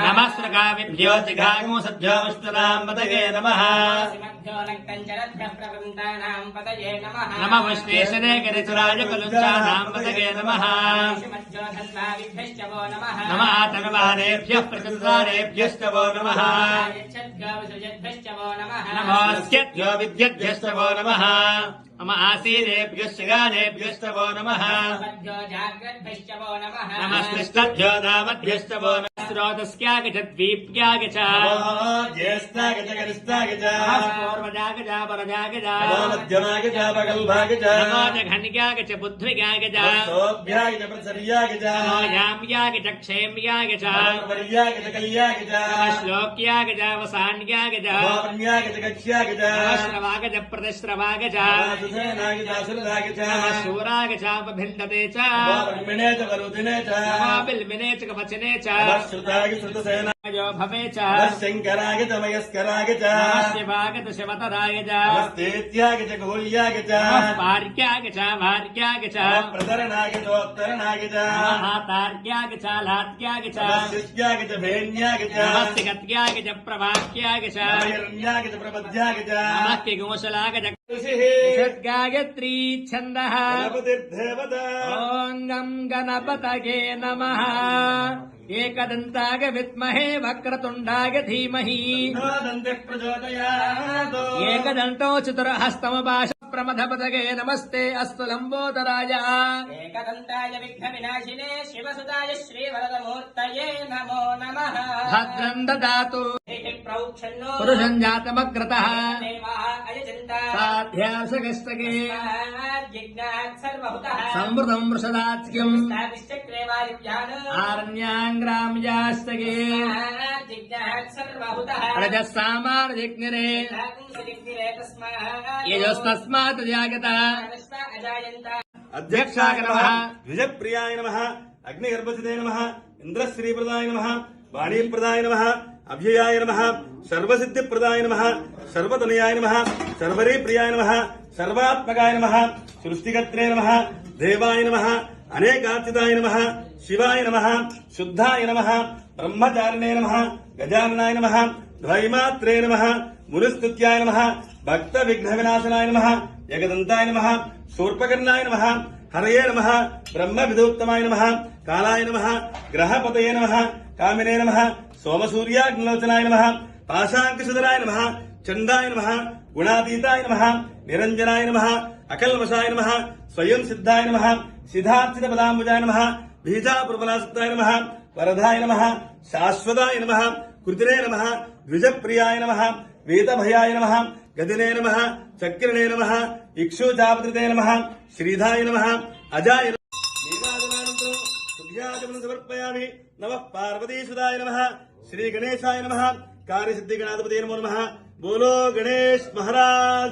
नमस्त्रकाविभ्यो जिघागुंसभ्यो विष्णुनां पतये नमः नमः विश्वेश्वरे गिरिसुराय कुलुञ्चानां पतये नमः नमः तनुवारेभ्यः प्रतिदारेभ्यश्च वो नमः नमोऽस्यभ्यो विद्यभ्यश्च वो नमः मम आसीनेभ्यश्च गानेभ्यश्च वो नमः नमस्कृष्टभ्यो दावद्भ्यश्च वो नमः स्रोतस्यागच्छद्वीप्यागच ज्येष्ठागच गरिष्ठागच पूर्वजागच परजागच मध्यमागच प्रगल्भागच नमो जघन्यागच बुद्ध्विगागच सोऽभ्यागच प्रसर्यागच याम्यागच क्षेम्यागच वर्यागच कल्यागच श्लोक्यागच वसान्यागच वापन्यागच कक्ष्यागच श्रवागच प्रतिश्रवागच सुसेनागच सुरदागच शूरागच भिन्दते च वापन्मिने च वरुदिने च बिल्मिने च कवचने च श्रुतागच श्रुतसेना भवे च शङ्करागच मयस्करागच शिवागच शिवतरागच नमस्तेत्यागच गोल्यागच पार्क्यागच भार्क्यागच प्रतरनागचोत्तरनागच तार्क्यागच लात्यागच शिष्यागच भेण्यागच नमस्तिगत्यागच प्रवाक्यागच हिरण्यागच प्रपद्यागच नमस्तिगोशलागच गायत्री छन्दः गणपतिर्देवता ॐ गं गणपतये नमः एकदन्ताय विद्महे वक्रतुण्डाय धीमहि दन्तः प्रचोदयात् एकदन्तो चतुर्हस्तमपाश प्रमथपतये नमस्ते अस्तु लम्बोदराय एकदन्ताय विघ्नविनाशिने शिवसुताय श्रीवरदमूर्तये नमो नमः भद्रं ददातु प्रौक्षन्नो पुरुषं जातमग्रतः देवाः अयजन्ता साध्यासगस्तके जिज्ञात् सर्वहुतः संवृतं वृषदात्क्यम् स्थापिश्चक्रे वायुव्यान् आरण्याङ्ग्राम्यास्तके जिज्ञात् सर्वहुतः रजस्सामार्जिग्निरे धातुंसदिग्निरे तस्मात् यजस्तस्मात् जागतः अजायन्त अध्यक्षाय नमः द्विजप्रियाय नमः अग्निगर्भसिते नमः इन्द्रश्रीप्रदाय नमः वाणीप्रदाय नमः अभ्ययाय नमः सर्वसिद्धिप्रदाय नमः सर्वतनयाय नमः सर्वरीप्रियाय नमः सर्वात्मकाय नमः सृष्टिकर्त्रे नमः देवाय नमः अनेकार्चिताय नमः शिवाय नमः शुद्धाय नमः ब्रह्मचारिणे नमः गजाननाय नमः द्वैमात्रे नमः मुनिस्तुत्याय नमः भक्तविघ्नविनाशनाय नमः एकदन्ताय नमः शूर्पकर्णाय नमः हरये नमः ब्रह्मविदोत्तमाय नमः कालाय नमः ग्रहपतये नमः कामिने नमः सोमसूर्याग्निलोचनाय नमः पाशाङ्कुशधराय नमः चण्डाय नमः गुणातीताय नमः निरञ्जनाय नमः अकल्मषाय नमः स्वयं सिद्धाय नमः सिद्धार्थितपदाम्बुजाय नमः बीजापुरफलासक्ताय नमः वरदाय नमः शाश्वताय नमः कृतिने नमः द्विजप्रियाय नमः वेदभयाय नमः गदिने नमः चक्रिणे नमः इक्षुजापत्रिते नमः श्रीधाय नमः अजाय नीराजनानन्तरं सुध्याचमनं समर्पयामि नमः पार्वतीसुताय नमः श्रीगणेशाय नमः कार्यसिद्धिगणाधिपतये नमो नमः बोलो गणेश महाराज।